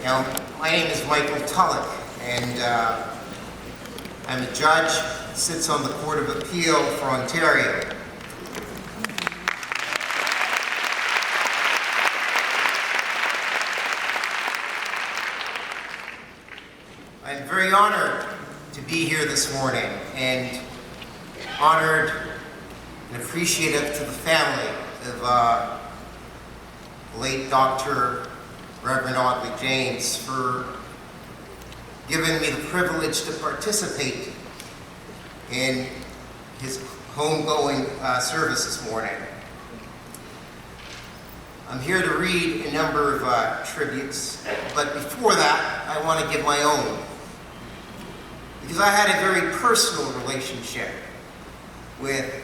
Now, my name is Michael Tulloch, and I'm a judge, sits on the Court of Appeal for Ontario. I'm very honored to be here this morning, and honored and appreciative to the family of late Dr. Reverend Audley James for giving me the privilege to participate in his homegoing service this morning. I'm here to read a number of tributes, but before that, I want to give my own, because I had a very personal relationship with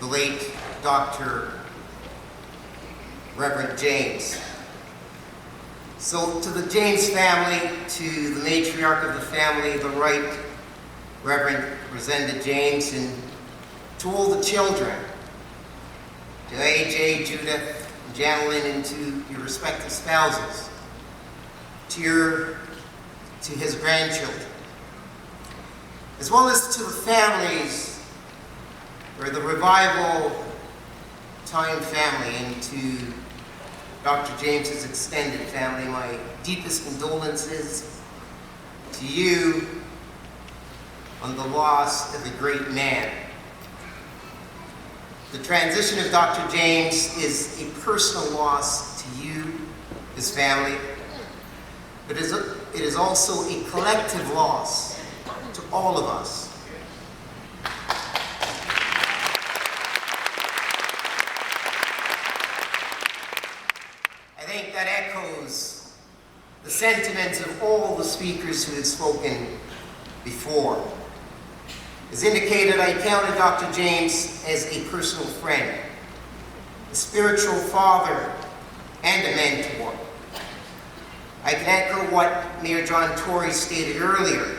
the late Dr. Reverend James. So to the James family, to the matriarch of the family, the Right Reverend Resended James, and to all the children, to AJ, Judith, and Janelyn, and to your respective spouses, to his grandchildren, as well as to the families, or the Revival Time family, and to Dr. James's extended family, my deepest condolences to you on the loss of a great man. The transition of Dr. James is a personal loss to you, his family, but it is also a collective loss to all of us. I think that echoes the sentiments of all the speakers who have spoken before. As indicated, I counted Dr. James as a personal friend, a spiritual father, and a mentor. I can echo what Mayor John Tory stated earlier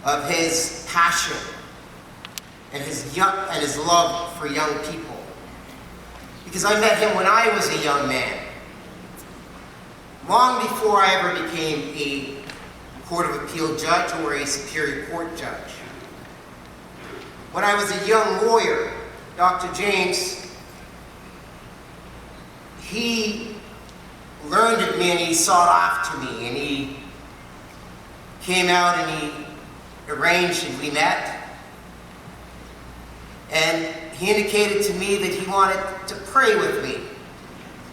of his passion and his love for young people, because I met him when I was a young man, long before I ever became a Court of Appeal judge or a Superior Court judge. When I was a young lawyer, Dr. James, he learned of me and he sought after me, and he came out and he arranged and we met. And he indicated to me that he wanted to pray with me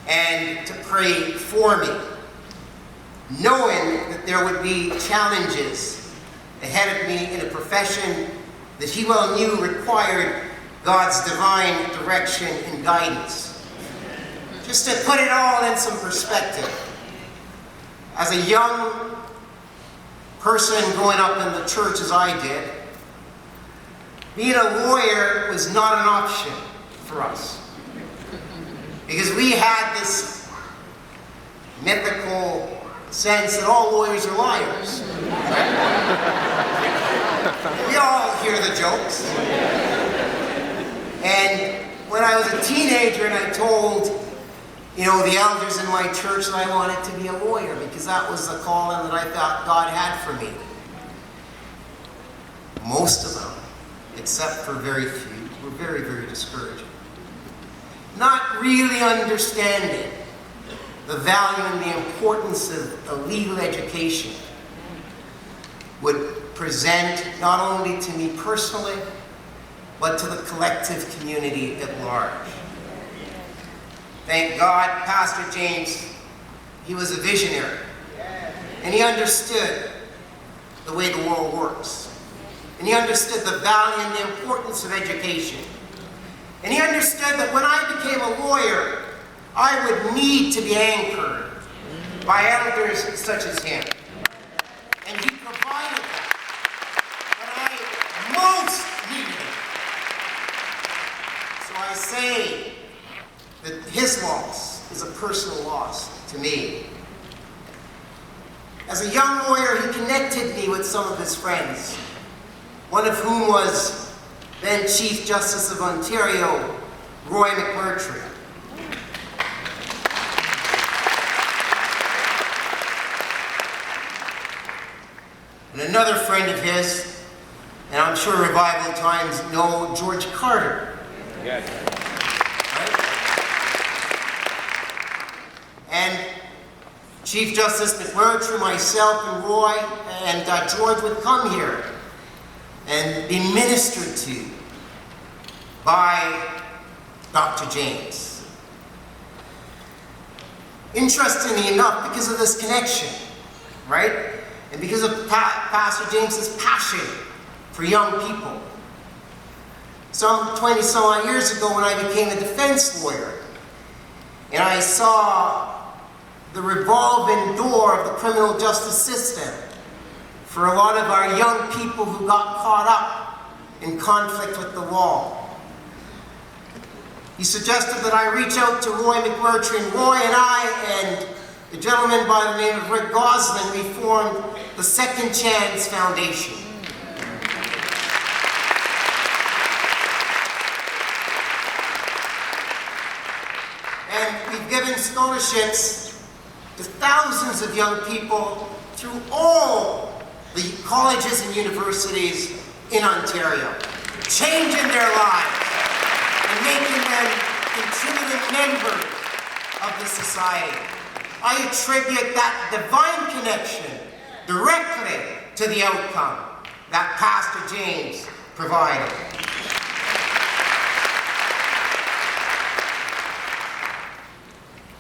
and to pray for me, knowing that there would be challenges ahead of me in a profession that he well knew required God's divine direction and guidance. Just to put it all in some perspective, as a young person growing up in the church as I did, being a lawyer was not an option for us, because we had this mythical sense that all lawyers are liars. We all hear the jokes. And when I was a teenager and I told, the elders in my church that I wanted to be a lawyer because that was the calling that I thought God had for me, most of them, except for very few, were very, very discouraging. Not really understanding the value and the importance of a legal education would present not only to me personally, but to the collective community at large. Thank God, Pastor James, he was a visionary, and he understood the way the world works. And he understood the value and the importance of education. And he understood that when I became a lawyer, I would need to be anchored by elders such as him. And he provided that when I most needed it. So I say that his loss is a personal loss to me. As a young lawyer, he connected me with some of his friends, one of whom was then Chief Justice of Ontario, Roy McMurtry. And another friend of his, and I'm sure Revival Times know George Carter. Yes. Right? And Chief Justice McMurtry, myself, and Roy, and George would come here and be ministered to by Dr. James. Interestingly enough, because of this connection, right? And because of Pastor James's passion for young people. Some 20-some odd years ago when I became a defense lawyer, and I saw the revolving door of the criminal justice system for a lot of our young people who got caught up in conflict with the law. He suggested that I reach out to Roy McMurtry, and Roy and I and a gentleman by the name of Rick Goslin, we formed the Second Chance Foundation. And we've given scholarships to thousands of young people through all the colleges and universities in Ontario, changing their lives and making them contributing members of the society. I attribute that divine connection directly to the outcome that Pastor James provided.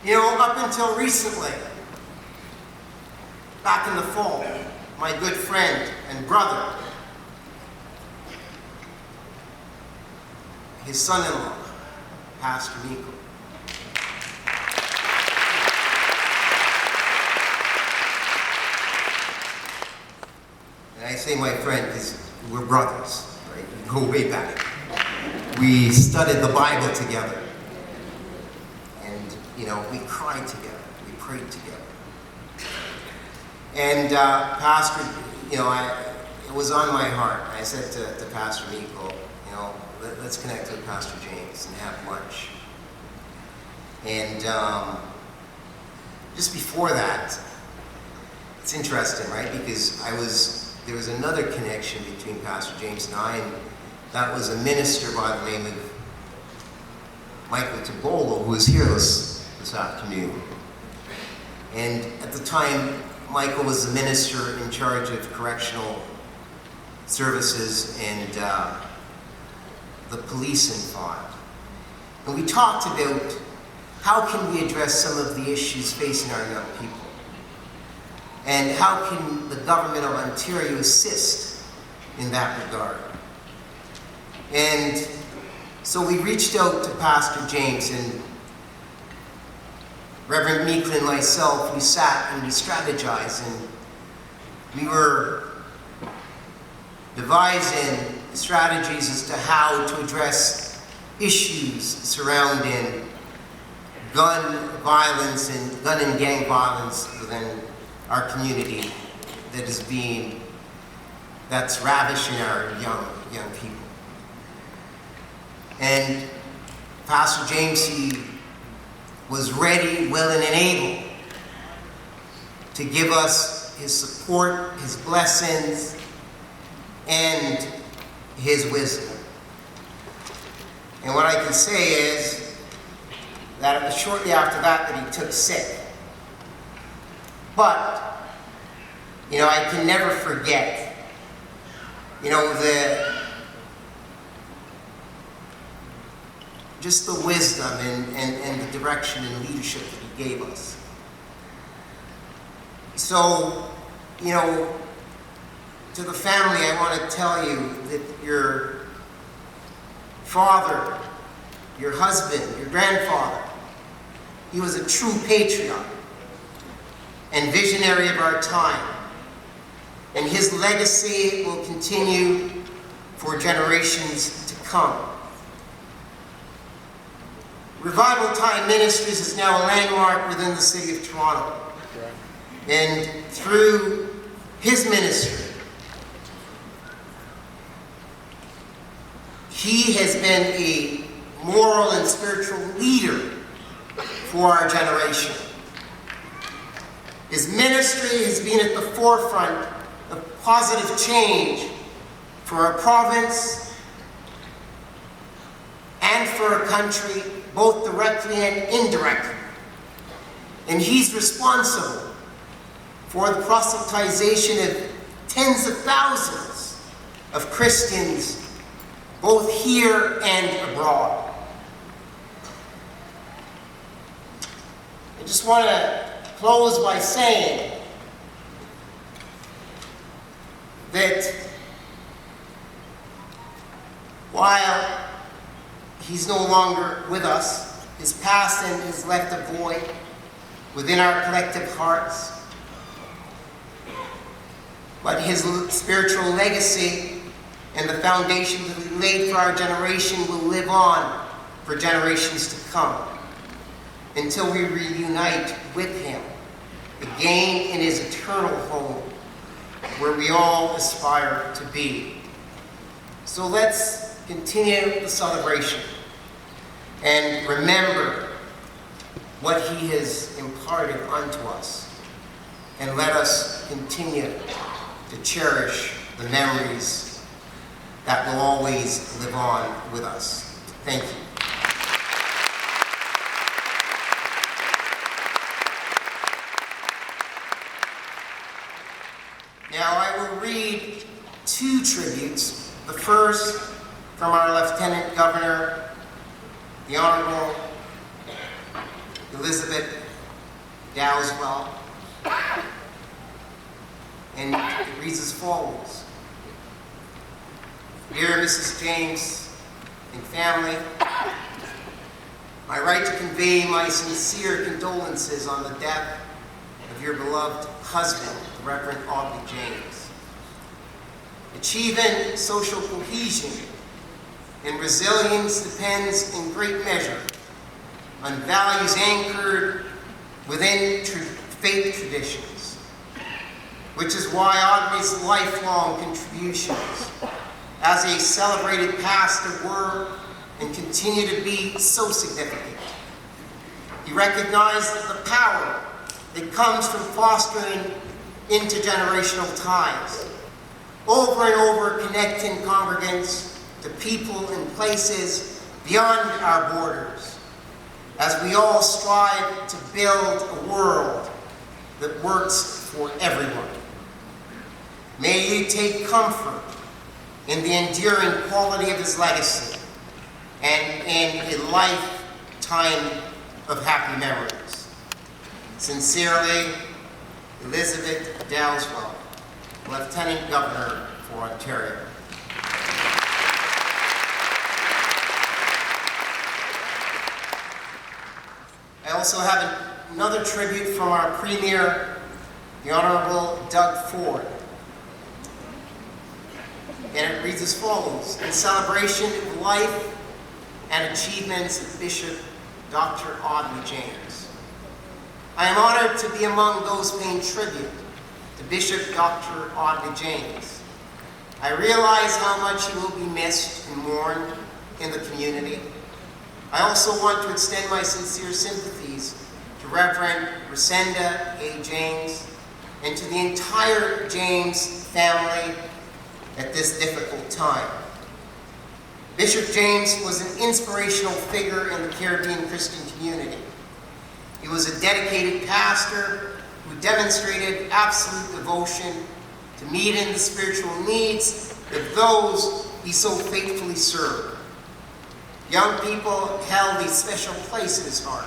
You know, up until recently, back in the fall, my good friend and brother, his son-in-law, Pastor Nico, and I say my friend because we're brothers, right? We go way back. We studied the Bible together. And, you know, we cried together. We prayed together. And Pastor, you know, it was on my heart. I said to Pastor Nico, you know, let's connect with Pastor James and have lunch. And just before that, it's interesting, right? Because there was another connection between Pastor James and I, and that was a minister by the name of Michael Tabolo, who was here this afternoon. And at the time, Michael was the minister in charge of correctional services and the police in Vaughan. And we talked about how can we address some of the issues facing our young people, and how can the government of Ontario assist in that regard. And so we reached out to Pastor James, and Reverend Meeklin and myself, we sat and we strategized, and we were devising strategies as to how to address issues surrounding gun violence and gun and gang violence within our community that's ravishing our young people. And Pastor James, he was ready, willing, and able to give us his support, his blessings, and his wisdom. And what I can say is that it was shortly after that he took sick. But, you know, I can never forget, you know, just the wisdom and the direction and leadership that he gave us. So, you know, to the family, I want to tell you that your father, your husband, your grandfather, he was a true patriot and visionary of our time. And his legacy will continue for generations to come. Revival Time Ministries is now a landmark within the city of Toronto. And through his ministry, he has been a moral and spiritual leader for our generation. His ministry has been at the forefront of positive change for our province and for our country, both directly and indirectly. And he's responsible for the proselytization of tens of thousands of Christians, both here and abroad. I just want to close by saying that while he's no longer with us, his past and has left a void within our collective hearts, but his spiritual legacy and the foundation that he laid for our generation will live on for generations to come until we reunite with him again in his eternal home where we all aspire to be. So let's continue the celebration and remember what he has imparted unto us, and let us continue to cherish the memories that will always live on with us. Thank you. Now I will read two tributes. The first from our Lieutenant Governor, the Honorable Elizabeth Dowswell, and it reads as follows. Dear Mrs. James and family, I write to convey my sincere condolences on the death of your beloved husband, the Reverend AUDLEY James. Achieving social cohesion and resilience depends in great measure on values anchored within faith traditions, which is why AUDLEY's lifelong contributions as a celebrated pastor were and continue to be so significant. He recognized the power that comes from fostering intergenerational ties, over and over connecting congregants to people and places beyond our borders, as we all strive to build a world that works for everyone. May you take comfort in the enduring quality of his legacy and in a lifetime of happy memories. Sincerely, Elizabeth Dowswell, Lieutenant Governor for Ontario. I also have another tribute from our Premier, the Honorable Doug Ford. And it reads as follows. In celebration of life and achievements of Bishop Dr. AUDLEY James, I am honored to be among those paying tribute to Bishop Dr. AUDLEY James. I realize how much he will be missed and mourned in the community. I also want to extend my sincere sympathies to Reverend Resenda A. James and to the entire James family at this difficult time. Bishop James was an inspirational figure in the Caribbean Christian community. He was a dedicated pastor who demonstrated absolute devotion to meeting the spiritual needs of those he so faithfully served. Young people held a special place in his heart,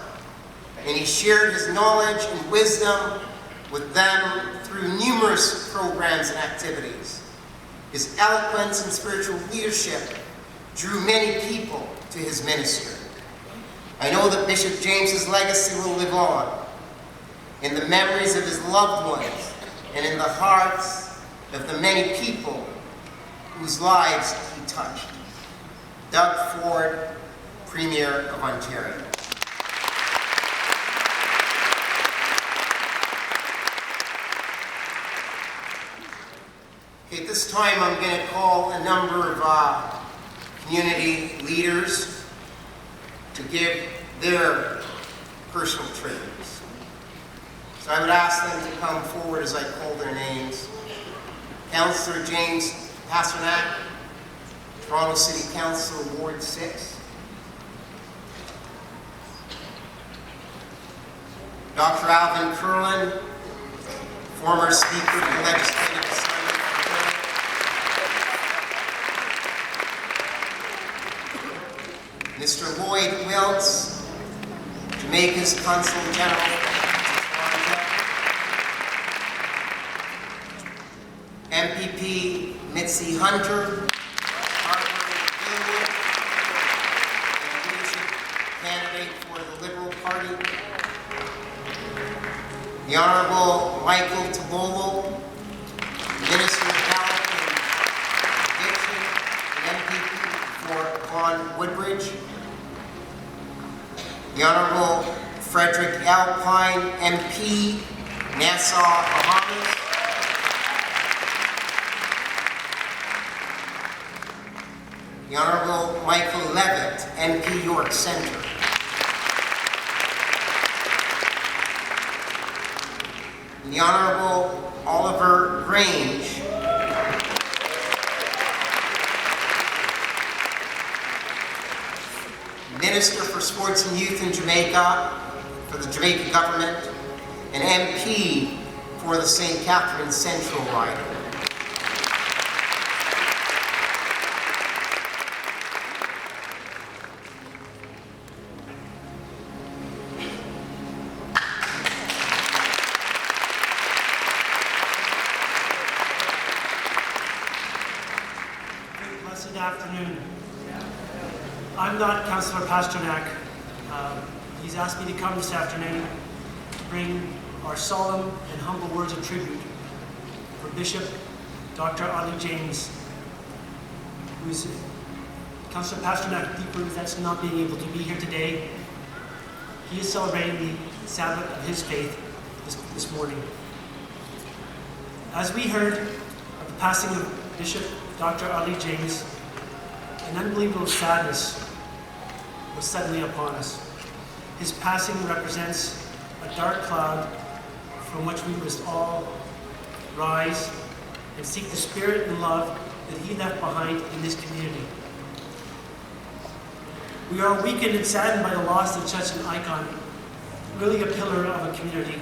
and he shared his knowledge and wisdom with them through numerous programs and activities. His eloquence and spiritual leadership drew many people to his ministry. I know that Bishop James's legacy will live on in the memories of his loved ones and in the hearts of the many people whose lives he touched. Doug Ford, Premier of Ontario. Okay, at this time I'm going to call a number of community leaders to give their personal tributes. So I would ask them to come forward as I call their names. Councillor James Pasternak, Toronto City Council, Ward 6. Dr. Alvin Curlin, former Speaker of the Legislative Assembly. Mr. Lloyd Wiltz, Jamaica's Consul General. MPP Mitzi Hunter, Harvard Gilwood, and leadership candidate for the Liberal Party. The Honorable Michael Tabolo, Minister of Health and Addiction, and MPP for Vaughan Woodbridge. The Honorable Frederick Alpine, MP, Nassau, Bahamas. The Honorable Michael Levitt, MP, York Centre. And the Honorable Oliver Grange, Minister for Sports and Youth in Jamaica, for the Jamaican government, and MP for the St. Catharines Central riding. Good afternoon. I'm not Councillor Pasternak. He's asked me to come this afternoon to bring our solemn and humble words of tribute for Bishop Dr. AUDLEY James, who is Councillor Pasternak deeply regrets not being able to be here today. He is celebrating the Sabbath of his faith this morning. As we heard of the passing of Bishop Dr. AUDLEY James, an unbelievable sadness was suddenly upon us. His passing represents a dark cloud from which we must all rise and seek the spirit and love that he left behind in this community. We are weakened and saddened by the loss of such an icon, really a pillar of a community.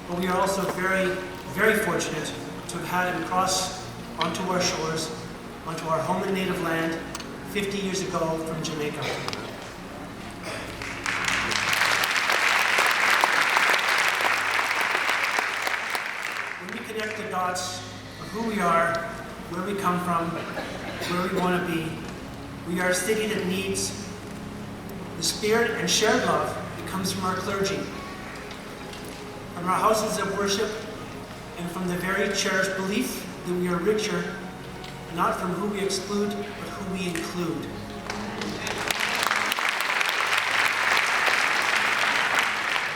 But we are also very, very fortunate to have had him cross onto our shores, onto our home and native land 50 years ago from Jamaica. When we connect the dots of who we are, where we come from, where we want to be, we are a city that needs the spirit and shared love that comes from our clergy, from our houses of worship, and from the very cherished belief that we are richer not from who we exclude, but who we include.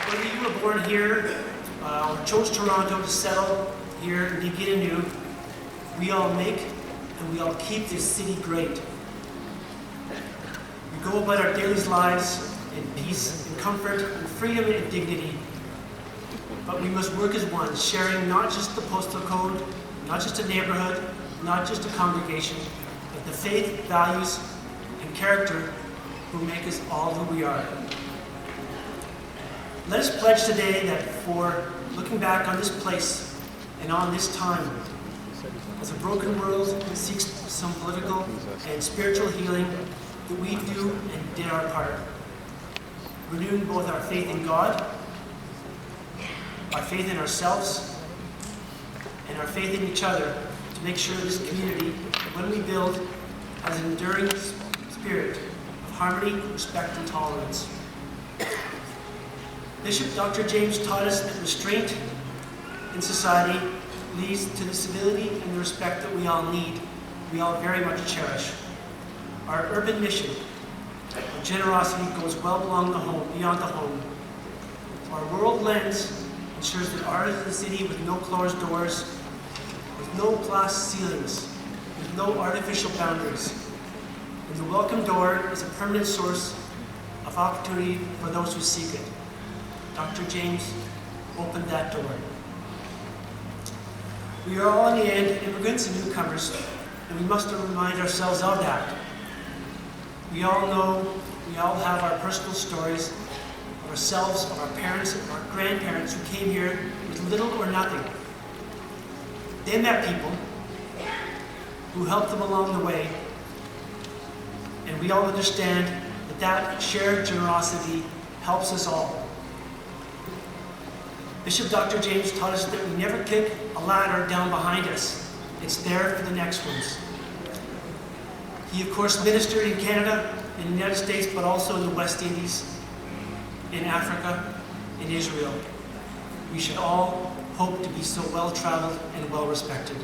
Whether you were born here or chose Toronto to settle here and begin anew, we all make and we all keep this city great. We go about our daily lives in peace and comfort and freedom and dignity. But we must work as one, sharing not just the postal code, not just a neighborhood, not just a congregation, but the faith, values, and character who make us all who we are. Let us pledge today that for looking back on this place and on this time, as a broken world that seeks some political and spiritual healing, that we do and did our part, renewing both our faith in God, our faith in ourselves, and our faith in each other, to make sure this community, when we build, has an enduring spirit of harmony, respect, and tolerance. Bishop Dr. James taught us that restraint in society leads to the civility and the respect that we all need, we all very much cherish. Our urban mission of generosity goes well beyond the home. Our world lens ensures that ours is a city with no closed doors, with no glass ceilings, with no artificial boundaries. And the welcome door is a permanent source of opportunity for those who seek it. Dr. James opened that door. We are all in the end immigrants and newcomers, and we must remind ourselves of that. We all know, we all have our personal stories of ourselves, of our parents, of our grandparents who came here with little or nothing. They met people who helped them along the way, and we all understand that that shared generosity helps us all. Bishop Dr. James taught us that we never kick a ladder down behind us. It's there for the next ones. He, of course, ministered in Canada, in the United States, but also in the West Indies, in Africa, in Israel. We should all hope to be so well-traveled and well-respected.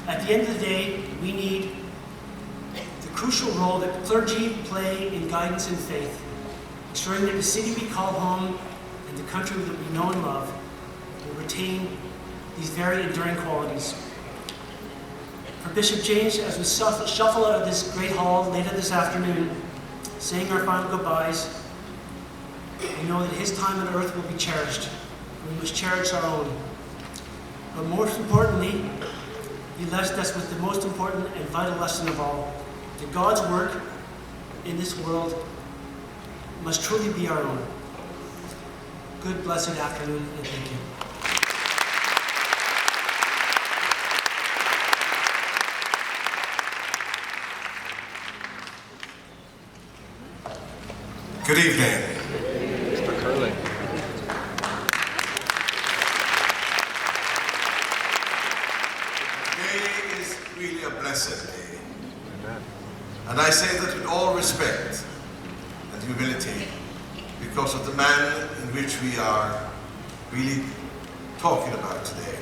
At the end of the day, we need the crucial role that clergy play in guidance and faith, ensuring that the city we call home and the country that we know and love will retain these very enduring qualities. For Bishop James, as we shuffle out of this great hall later this afternoon, saying our final goodbyes, we know that his time on earth will be cherished, and we must cherish our own. But most importantly, he left us with the most important and vital lesson of all, that God's work in this world must truly be our own. Good, blessed afternoon, and thank you. Good evening. Mr. Curley. Today is really a blessed day. Amen. And I say that with all respect and humility, because of the man in which we are really talking about today.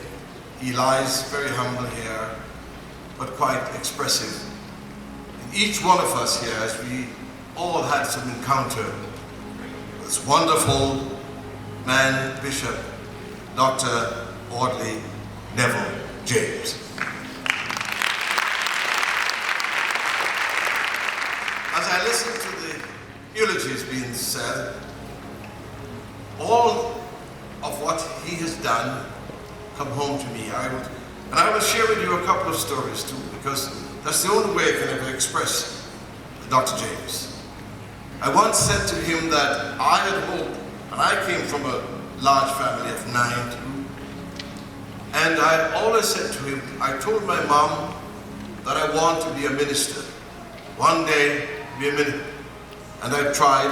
He lies very humble here, but quite expressive. In each one of us here, as we all had some encounter with this wonderful man, Bishop Dr. AUDLEY Neville James. As I listen to the eulogies being said, all of what he has done come home to me. I will share with you a couple of stories too, because that's the only way I can ever express Dr. James. I once said to him that I had hoped, and I came from a large family of 9 too, and I always said to him, I told my mom that I want to be a minister. One day, be a minister. And I tried,